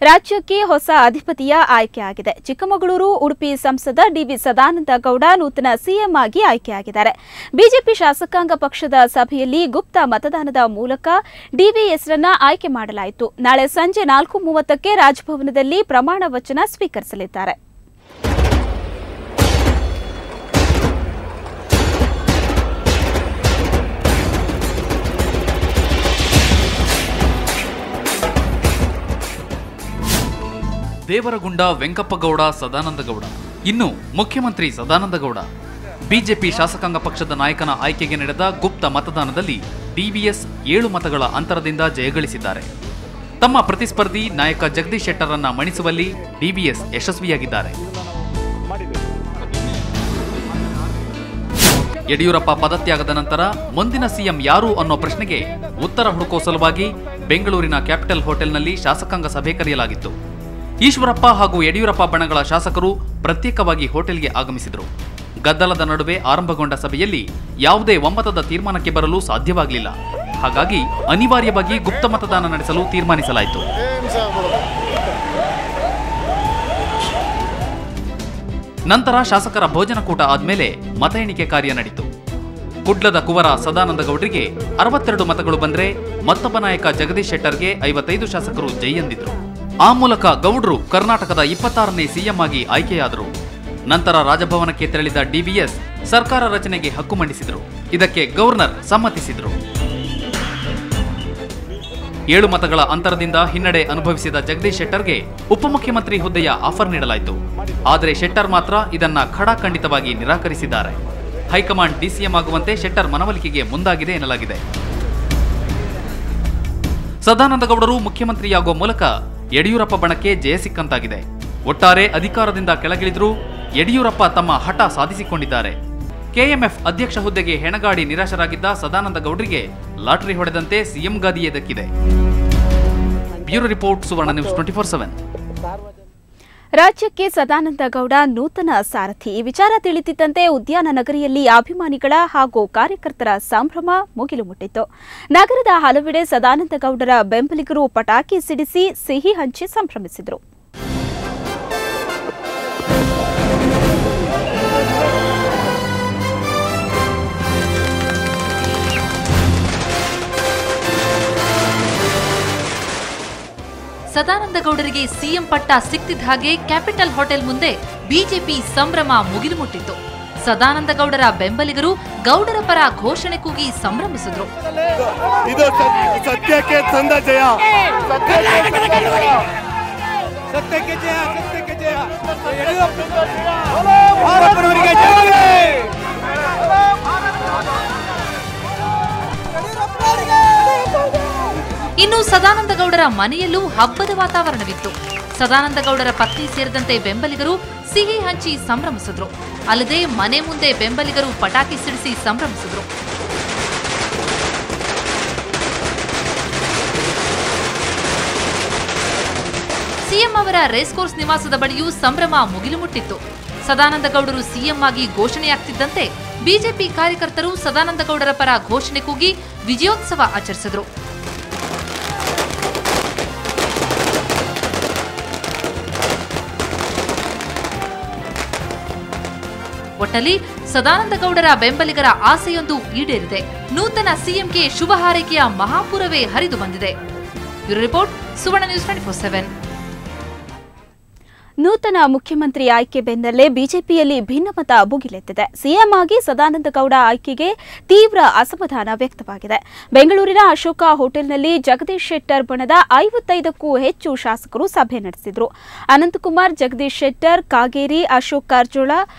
ರಾಜ್ಯಕ್ಕೆ ಹೊಸ ಅಧಿಪತಿಯ ಆಯ್ಕೆಯಾಗಿದೆ. ಚಿಕ್ಕಮಗಳೂರು ಉಡುಪಿ ಸಂಸದ ಡಿವಿ ಸದಾನಂದ ಗೌಡ ನೂತನ ಸಿಎಂ ಆಗಿ ಆಯ್ಕೆಯಾಗಿದ್ದಾರೆ. ಬಿಜೆಪಿ ಶಾಸಕಾಂಗ ಪಕ್ಷದ ಸಭೆಯಲ್ಲಿ ಗುಪ್ತ ಮತದಾನದ ಮೂಲಕ ಡಿವಿ ಹೆಸರನ್ನ ಆಯ್ಕೆ ಮಾಡಲಾಯಿತು. ನಾಳೆ ಸಂಜೆ 4:30ಕ್ಕೆ ರಾಜಭವನದಲ್ಲಿ ಪ್ರಮಾಣ ವಚನ ಸ್ವೀಕರಿಸಲಿದ್ದಾರೆ. ದೇವರಗುಂಡ ವೆಂಕಪ್ಪಗೌಡ ಸದಾನಂದಗೌಡ, ಇನ್ನು ಮುಖ್ಯಮಂತ್ರಿ ಸದಾನಂದಗೌಡ. ಬಿಜೆಪಿ ಶಾಸಕಾಂಗ ಪಕ್ಷದ ನಾಯಕನ ಆಯ್ಕೆಗೆ ನಡೆದ ಗುಪ್ತ ಮತದಾನದಲ್ಲಿ ಡಿವಿಎಸ್ 7 ಮತಗಳ ಅಂತರದಿಂದ ಜಯಗಳಿಸಿದ್ದಾರೆ. ತಮ್ಮ ಪ್ರತಿಸ್ಪರ್ಧಿ ನಾಯಕ ಜಗದೀಶ್ ಶೆಟ್ಟರನ್ನ ಮಣಿಸುವಲ್ಲಿ ಡಿವಿಎಸ್ ಯಶಸ್ವಿಯಾಗಿದ್ದಾರೆ. ಯಡಿಯೂರಪ್ಪ ಪದತ್ಯಾಗದ ನಂತರ ಮುಂದಿನ ಸಿಎಂ ಯಾರು ಅನ್ನೋ ಪ್ರಶ್ನೆಗೆ ಉತ್ತರ ಹುಡುಕೋ ಸಲುವಾಗಿ ಬೆಂಗಳೂರಿನ ಕ್ಯಾಪಿಟಲ್ ಹೋಟೆಲ್ನಲ್ಲಿ ಶಾಸಕಾಂಗ ಸಭೆ ಕರೆಯಲಾಗಿತ್ತು. ಈಶ್ವರಪ್ಪ ಹಾಗೂ ಯಡಿಯೂರಪ್ಪ ಬಣಗಳ ಶಾಸಕರು ಪ್ರತ್ಯೇಕವಾಗಿ ಹೋಟೆಲ್ಗೆ ಆಗಮಿಸಿದರು. ಗದ್ದಲದ ನಡುವೆ ಆರಂಭಗೊಂಡ ಸಭೆಯಲ್ಲಿ ಯಾವುದೇ ಒಮ್ಮತದ ತೀರ್ಮಾನಕ್ಕೆ ಬರಲು ಸಾಧ್ಯವಾಗಲಿಲ್ಲ. ಹಾಗಾಗಿ ಅನಿವಾರ್ಯವಾಗಿ ಗುಪ್ತ ಮತದಾನ ನಡೆಸಲು ತೀರ್ಮಾನಿಸಲಾಯಿತು. ನಂತರ ಶಾಸಕರ ಭೋಜನಕೂಟ ಆದ್ಮೇಲೆ ಮತ ಎಣಿಕೆ ಕಾರ್ಯ ನಡೆಯಿತು. ಕುಡ್ಲದ ಕುವರ ಸದಾನಂದಗೌಡರಿಗೆ 62 ಮತಗಳು ಬಂದ್ರೆ ಮತ್ತೊಬ್ಬ ನಾಯಕ ಜಗದೀಶ್ ಶೆಟ್ಟರ್ಗೆ 55 ಶಾಸಕರು ಜೈ ಎಂದಿದ್ರು. ಆ ಮೂಲಕ ಗೌಡ್ರು ಕರ್ನಾಟಕದ 26ನೇ ಸಿಎಂ ಆಗಿ ಆಯ್ಕೆಯಾದರು. ನಂತರ ರಾಜಭವನಕ್ಕೆ ತೆರಳಿದ ಡಿವಿಎಸ್ ಸರ್ಕಾರ ರಚನೆಗೆ ಹಕ್ಕು ಮಂಡಿಸಿದರು. ಇದಕ್ಕೆ ಗವರ್ನರ್ ಸಮ್ಮತಿಸಿದರು. 7 ಮತಗಳ ಅಂತರದಿಂದ ಹಿನ್ನಡೆ ಅನುಭವಿಸಿದ ಜಗದೀಶ್ ಶೆಟ್ಟರ್ಗೆ ಉಪಮುಖ್ಯಮಂತ್ರಿ ಹುದ್ದೆಯ ಆಫರ್ ನೀಡಲಾಯಿತು. ಆದರೆ ಶೆಟ್ಟರ್ ಮಾತ್ರ ಇದನ್ನ ಖಡಾಖಂಡಿತವಾಗಿ ನಿರಾಕರಿಸಿದ್ದಾರೆ. ಹೈಕಮಾಂಡ್ ಡಿಸಿಎಂ ಆಗುವಂತೆ ಶೆಟ್ಟರ್ ಮನವೊಲಿಕೆಗೆ ಮುಂದಾಗಿದೆ ಎನ್ನಲಾಗಿದೆ. ಸದಾನಂದಗೌಡರು ಮುಖ್ಯಮಂತ್ರಿಯಾಗುವ ಮೂಲಕ ಯಡಿಯೂರಪ್ಪ ಬಣಕ್ಕೆ ಜಯ ಸಿಕ್ಕಂತಾಗಿದೆ. ಒಟ್ಟಾರೆ ಅಧಿಕಾರದಿಂದ ಕೆಳಗಿಳಿದರೂ ಯಡಿಯೂರಪ್ಪ ತಮ್ಮ ಹಠ ಸಾಧಿಸಿಕೊಂಡಿದ್ದಾರೆ. ಕೆಎಂಎಫ್ ಅಧ್ಯಕ್ಷ ಹುದ್ದೆಗೆ ಹೆಣಗಾಡಿ ನಿರಾಶರಾಗಿದ್ದ ಸದಾನಂದಗೌಡರಿಗೆ ಲಾಟರಿ ಹೊಡೆದಂತೆ ಸಿಎಂ ಗಾದಿಯೇ ದಕ್ಕಿದೆ. ಬ್ಯೂರೋ ರಿಪೋರ್ಟ್, ಸುವರ್ಣ ನ್ಯೂಸ್ 24/7. ರಾಜ್ಯಕ್ಕೆ ಸದಾನಂದ ಗೌಡ ನೂತನ ಸಾರಥಿ. ಈ ವಿಚಾರ ತಿಳಿದಿದ್ದಂತೆ ಉದ್ಯಾನ ನಗರಿಯಲ್ಲಿ ಅಭಿಮಾನಿಗಳ ಹಾಗೂ ಕಾರ್ಯಕರ್ತರ ಸಂಭ್ರಮ ಮುಗಿಲು ಮುಟ್ಟಿತ್ತು. ನಗರದ ಹಲವೆಡೆ ಸದಾನಂದ ಗೌಡರ ಬೆಂಬಲಿಗರು ಪಟಾಕಿ ಸಿಡಿಸಿ ಸಿಹಿ ಹಂಚಿ ಸಂಭ್ರಮಿಸಿದರು. ಸದಾನಂದಗೌಡರಿಗೆ ಸಿಎಂ ಪಟ್ಟ ಸಿಕ್ತಿದ್ದ ಹಾಗೆ ಕ್ಯಾಪಿಟಲ್ ಹೋಟೆಲ್ ಮುಂದೆ ಬಿಜೆಪಿ ಸಂಭ್ರಮ ಮುಗಿಲು ಮುಟ್ಟಿತ್ತು. ಸದಾನಂದಗೌಡರ ಬೆಂಬಲಿಗರು ಗೌಡರ ಪರ ಘೋಷಣೆ ಕೂಗಿ ಸಂಭ್ರಮಿಸಿದ್ರು. ಇನ್ನು ಸದಾನಂದಗೌಡರ ಮನೆಯಲ್ಲೂ ಹಬ್ಬದ ವಾತಾವರಣವಿತ್ತು. ಸದಾನಂದಗೌಡರ ಪತ್ನಿ ಸೇರಿದಂತೆ ಬೆಂಬಲಿಗರು ಸಿಹಿ ಹಂಚಿ ಸಂಭ್ರಮಿಸಿದ್ರು. ಅಲ್ಲದೆ ಮನೆ ಮುಂದೆ ಬೆಂಬಲಿಗರು ಪಟಾಕಿ ಸಿಡಿಸಿ ಸಂಭ್ರಮಿಸಿದ್ರು. ಸಿಎಂ ಅವರ ರೇಸ್ ಕೋರ್ಸ್ ನಿವಾಸದ ಬಳಿಯೂ ಸಂಭ್ರಮ ಮುಗಿಲು ಮುಟ್ಟಿತ್ತು. ಸದಾನಂದಗೌಡರು ಸಿಎಂ ಆಗಿ ಘೋಷಣೆಯಾಗ್ತಿದ್ದಂತೆ ಬಿಜೆಪಿ ಕಾರ್ಯಕರ್ತರು ಸದಾನಂದಗೌಡರ ಪರ ಘೋಷಣೆ ಕೂಗಿ ವಿಜಯೋತ್ಸವ ಆಚರಿಸಿದ್ರು. ಒಟ್ಟಲ್ಲಿ ಸದಾನಂದಗೌಡರ ಬೆಂಬಲಿಗರ ಆಸೆಯೊಂದು ಈಡೇರಿದೆ. ನೂತನ ಸಿಎಂಗೆ ಶುಭ ಹಾರೈಕೆಯ ಮಹಾಪೂರವೇ ಹರಿದು ಬಂದಿದೆ. ಬ್ಯೂರೋ ರಿಪೋರ್ಟ್, ಸುವರ್ಣ ನ್ಯೂಸ್ 24/7. ನೂತನ ಮುಖ್ಯಮಂತ್ರಿ ಆಯ್ಕೆ ಬೆನ್ನಲ್ಲೇ ಬಿಜೆಪಿಯಲ್ಲಿ ಭಿನ್ನಮತ ಭುಗಿಲೆದ್ದಿದೆ. ಸಿಎಂ ಆಗಿ ಸದಾನಂದ ಗೌಡ ಆಯ್ಕೆಗೆ ತೀವ್ರ ಅಸಮಾಧಾನ ವ್ಯಕ್ತವಾಗಿದೆ. ಬೆಂಗಳೂರಿನ ಅಶೋಕ ಹೋಟೆಲ್ನಲ್ಲಿ ಜಗದೀಶ್ ಶೆಟ್ಟರ್ ಬಣದ 55ಕ್ಕೂ ಹೆಚ್ಚು ಶಾಸಕರು ಸಭೆ ನಡೆಸಿದರು. ಅನಂತಕುಮಾರ್, ಜಗದೀಶ್ ಶೆಟ್ಟರ್, ಕಾಗೇರಿ, ಅಶೋಕ್ ಕಾರಜೋಳ,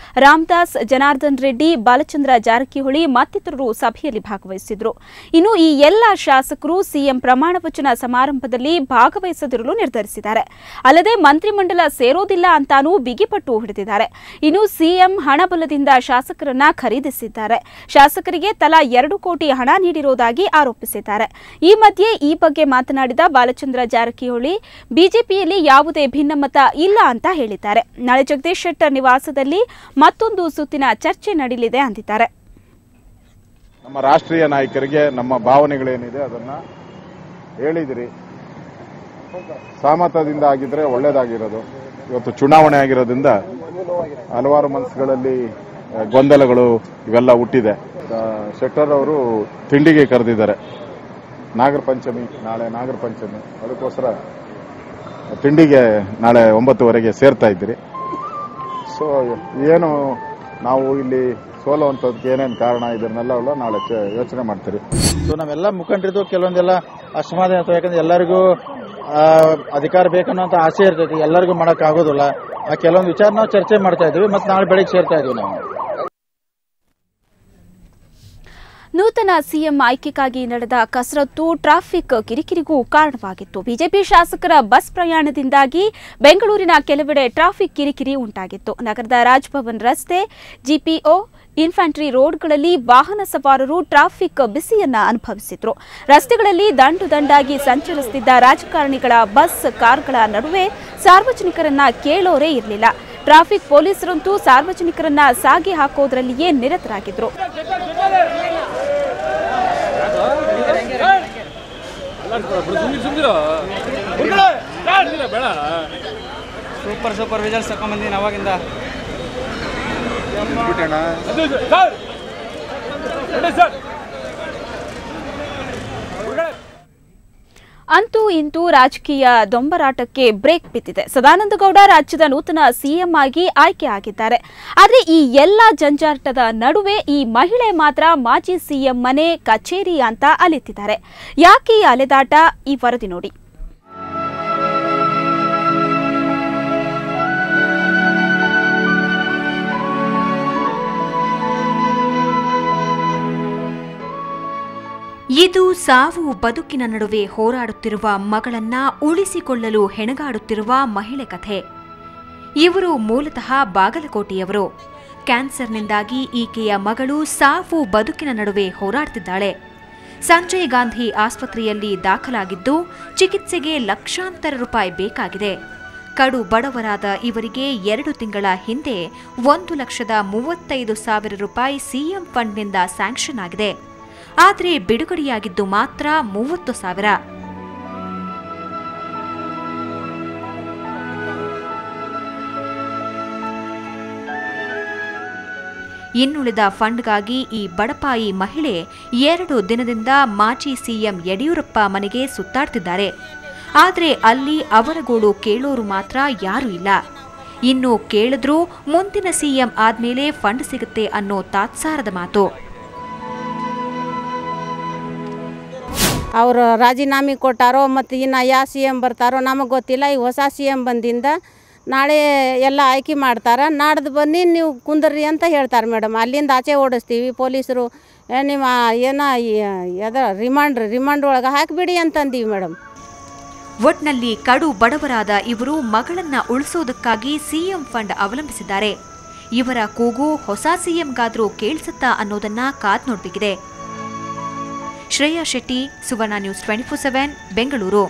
ರಾಮದಾಸ್, ಜನಾರ್ದನ್ ರೆಡ್ಡಿ, ಬಾಲಚಂದ್ರ ಜಾರಕಿಹೊಳಿ ಮತ್ತಿತರರು ಸಭೆಯಲ್ಲಿ ಭಾಗವಹಿಸಿದರು. ಇನ್ನು ಈ ಎಲ್ಲ ಶಾಸಕರು ಸಿಎಂ ಪ್ರಮಾಣ ವಚನ ಸಮಾರಂಭದಲ್ಲಿ ಭಾಗವಹಿಸದಿರಲು ನಿರ್ಧರಿಸಿದ್ದಾರೆ. ಅಲ್ಲದೆ ಮಂತ್ರಿಮಂಡಲ ಸೇರೋದಿಲ್ಲ ಅಂತಾನೂ ಬಿಗಿಪಟ್ಟು ಹಿಡಿದಿದ್ದಾರೆ. ಇನ್ನು ಸಿಎಂ ಹಣಬಲದಿಂದ ಶಾಸಕರನ್ನ ಖರೀದಿಸಿದ್ದಾರೆ. ಶಾಸಕರಿಗೆ ತಲಾ 2 ಕೋಟಿ ಹಣ ನೀಡಿರುವುದಾಗಿ ಆರೋಪಿಸಿದ್ದಾರೆ. ಈ ಮಧ್ಯೆ ಈ ಬಗ್ಗೆ ಮಾತನಾಡಿದ ಬಾಲಚಂದ್ರ ಜಾರಕಿಹೊಳಿ ಬಿಜೆಪಿಯಲ್ಲಿ ಯಾವುದೇ ಭಿನ್ನಮತ ಇಲ್ಲ ಅಂತ ಹೇಳಿದ್ದಾರೆ. ನಾಳೆ ಜಗದೀಶ್ ಶೆಟ್ಟರ್ ನಿವಾಸದಲ್ಲಿ ಮತ್ತೊಂದು ಸುತ್ತಿನ ಚರ್ಚೆ ನಡೆಯಲಿದೆ ಅಂದಿದ್ದಾರೆ. ನಮ್ಮ ರಾಷ್ಟ್ರೀಯ ನಾಯಕರಿಗೆ ನಮ್ಮ ಭಾವನೆಗಳೇನಿದೆ ಅದನ್ನ ಹೇಳಿದಿರಿ. ಸಹಮತದಿಂದ ಆಗಿದ್ರೆ ಒಳ್ಳೇದಾಗಿರೋದು. ಇವತ್ತು ಚುನಾವಣೆ ಆಗಿರೋದ್ರಿಂದ ಹಲವಾರು ಮನಸ್ಸುಗಳಲ್ಲಿ ಗೊಂದಲಗಳು ಇವೆಲ್ಲ ಹುಟ್ಟಿದೆ. ಶೆಟ್ಟರ್ ಅವರು ತಿಂಡಿಗೆ ಕರೆದಿದ್ದಾರೆ. ನಾಗರ ಪಂಚಮಿ, ನಾಳೆ ನಾಗರ ಪಂಚಮಿ, ಅದಕ್ಕೋಸ್ಕರ ತಿಂಡಿಗೆ ನಾಳೆ 9:30ಗೆ ಸೇರ್ತಾ ಇದ್ದೀರಿ. ಸೊ ಏನು ನಾವು ಇಲ್ಲಿ ಸೋಲುವಂಥದ್ದಕ್ಕೆ ಏನೇನು ಕಾರಣ ಇದನ್ನೆಲ್ಲ ನಾಳೆ ಯೋಚನೆ ಮಾಡ್ತೀರಿ. ಸೊ ನಾವೆಲ್ಲ ಮುಖಂಡರಿದ್ದು ಕೆಲವೊಂದೆಲ್ಲ ಅಸಮಾಧಾನ ಇರ್ತವೆ. ಯಾಕಂದ್ರೆ ಎಲ್ಲರಿಗೂ ಅಧಿಕಾರ ಬೇಕನ್ನುವಂತ ಆಸೆ ಇರ್ತೈತಿ, ಎಲ್ಲರಿಗೂ ಮಾಡಕ್ ಆಗೋದಿಲ್ಲ. ಆ ಕೆಲವೊಂದು ವಿಚಾರ ನಾವು ಚರ್ಚೆ ಮಾಡ್ತಾ ಇದ್ವಿ. ಮತ್ತೆ ನಾಳೆ ಬೆಳಿಗ್ಗೆ ಸೇರ್ತಾ ಇದೀವಿ ನಾವು. ನೂತನ ಸಿಎಂ ಆಯ್ಕೆಗಾಗಿ ನಡೆದ ಕಸರತ್ತು ಟ್ರಾಫಿಕ್ ಕಿರಿಕಿರಿಗೂ ಕಾರಣವಾಗಿತ್ತು. ಬಿಜೆಪಿ ಶಾಸಕರ ಬಸ್ ಪ್ರಯಾಣದಿಂದಾಗಿ ಬೆಂಗಳೂರಿನ ಕೆಲವೆಡೆ ಟ್ರಾಫಿಕ್ ಕಿರಿಕಿರಿ ಉಂಟಾಗಿತ್ತು. ನಗರದ ರಾಜ್ಭವನ್ ರಸ್ತೆ, ಜಿಪಿಒ, ಇನ್ಫ್ಯಾಂಟ್ರಿ ರೋಡ್ಗಳಲ್ಲಿ ವಾಹನ ಸವಾರರು ಟ್ರಾಫಿಕ್ ಬಿಸಿಯನ್ನ ಅನುಭವಿಸಿದ್ರು. ರಸ್ತೆಗಳಲ್ಲಿ ದಂಡು ದಂಡಾಗಿ ಸಂಚರಿಸುತ್ತಿದ್ದ ರಾಜಕಾರಣಿಗಳ ಬಸ್, ಕಾರ್ಗಳ ನಡುವೆ ಸಾರ್ವಜನಿಕರನ್ನ ಕೇಳೋರೇ ಇರಲಿಲ್ಲ. ಟ್ರಾಫಿಕ್ ಪೊಲೀಸರಂತೂ ಸಾರ್ವಜನಿಕರನ್ನ ಸಾಗಿ ಹಾಕೋದ್ರಲ್ಲಿಯೇ ನಿರತರಾಗಿದ್ರು. ಸೂಪರ್ ರಿಸಲ್ಟ್ಸ್ ತಗೊಂಡ್ಬಂದಿನಿ ಅವಾಗಿಂದ. ಅಂತೂ ಇಂತೂ ರಾಜಕೀಯ ದೊಂಬರಾಟಕ್ಕೆ ಬ್ರೇಕ್ ಬಿದ್ದಿದೆ. ಸದಾನಂದಗೌಡ ರಾಜ್ಯದ ನೂತನ ಸಿಎಂ ಆಗಿ ಆಯ್ಕೆ ಆಗಿದ್ದಾರೆ. ಆದರೆ ಈ ಎಲ್ಲ ಜಂಜಾಟದ ನಡುವೆ ಈ ಮಹಿಳೆ ಮಾತ್ರ ಮಾಜಿ ಸಿಎಂ ಮನೆ, ಕಚೇರಿ ಅಂತ ಅಲೆತಿದ್ದಾರೆ. ಯಾಕೆ ಈ ಅಲೆದಾಟ? ಈ ವರದಿ ನೋಡಿ. ಇದು ಸಾವು ಬದುಕಿನ ನಡುವೆ ಹೋರಾಡುತ್ತಿರುವ ಮಗಳನ್ನ ಉಳಿಸಿಕೊಳ್ಳಲು ಹೆಣಗಾಡುತ್ತಿರುವ ಮಹಿಳೆ ಕಥೆ. ಇವರು ಮೂಲತಃ ಬಾಗಲಕೋಟೆಯವರು. ಕ್ಯಾನ್ಸರ್ನಿಂದಾಗಿ ಈಕೆಯ ಮಗಳು ಸಾವು ಬದುಕಿನ ನಡುವೆ ಹೋರಾಡುತ್ತಿದ್ದಾಳೆ. ಸಂಜಯ್ ಗಾಂಧಿ ಆಸ್ಪತ್ರೆಯಲ್ಲಿ ದಾಖಲಾಗಿದ್ದು ಚಿಕಿತ್ಸೆಗೆ ಲಕ್ಷಾಂತರ ರೂಪಾಯಿ ಬೇಕಾಗಿದೆ. ಕಡು ಬಡವರಾದ ಇವರಿಗೆ 2 ತಿಂಗಳ ಹಿಂದೆ 1,35,000 ರೂಪಾಯಿ ಸಿಎಂ ಫಂಡ್ನಿಂದ ಸ್ಯಾಂಕ್ಷನ್ ಆಗಿದೆ. ಆದರೆ ಬಿಡುಗಡೆಯಾಗಿದ್ದು ಮಾತ್ರ 30,000. ಇನ್ನುಳಿದ ಫಂಡ್ಗಾಗಿ ಈ ಬಡಪಾಯಿ ಮಹಿಳೆ 2 ದಿನದಿಂದ ಮಾಜಿ ಸಿಎಂ ಯಡಿಯೂರಪ್ಪ ಮನೆಗೆ ಸುತ್ತಾಡ್ತಿದ್ದಾರೆ. ಆದರೆ ಅಲ್ಲಿ ಅವರ ಗೋಳು ಕೇಳೋರು ಮಾತ್ರ ಯಾರೂ ಇಲ್ಲ. ಇನ್ನು ಕೇಳಿದ್ರೂ ಮುಂದಿನ ಸಿಎಂ ಆದ್ಮೇಲೆ ಫಂಡ್ ಸಿಗುತ್ತೆ ಅನ್ನೋ ತಾತ್ಸಾರದ ಮಾತು. ಅವರು ರಾಜೀನಾಮೆ ಕೊಟ್ಟಾರೋ ಮತ್ತು ಇನ್ನು ಯಾವ ಸಿ ಎಮ್ ಬರ್ತಾರೋ ನಮಗೆ ಗೊತ್ತಿಲ್ಲ. ಈ ಹೊಸ ಸಿ ಎಮ್ ಬಂದಿಂದ ನಾಳೆ ಎಲ್ಲ ಆಯ್ಕೆ ಮಾಡ್ತಾರೆ, ನಾಡ್ದು ಬನ್ನಿ ನೀವು ಕುಂದ್ರಿ ಅಂತ ಹೇಳ್ತಾರೆ ಮೇಡಮ್. ಅಲ್ಲಿಂದ ಆಚೆ ಓಡಿಸ್ತೀವಿ. ಪೊಲೀಸರು ನಿಮ್ಮ ಏನೋ ರಿಮಾಂಡ್ ಒಳಗೆ ಹಾಕಿಬಿಡಿ ಅಂತಂದೀವಿ ಮೇಡಮ್. ಒಟ್ನಲ್ಲಿ ಕಡು ಬಡವರಾದ ಇವರು ಮಗಳನ್ನ ಉಳಿಸೋದಕ್ಕಾಗಿ ಸಿಎಂ ಫಂಡ್ ಅವಲಂಬಿಸಿದ್ದಾರೆ. ಇವರ ಕೂಗು ಹೊಸ ಸಿಎಂಗಾದ್ರೂ ಕೇಳಿಸುತ್ತಾ ಅನ್ನೋದನ್ನ ಕಾದ್ ನೋಡ್ಬೇಕಿದೆ. ಶ್ರೇಯಾ ಶೆಟ್ಟಿ, ಸುವರ್ಣ ನ್ಯೂಸ್ 24/7, ಬೆಂಗಳೂರು.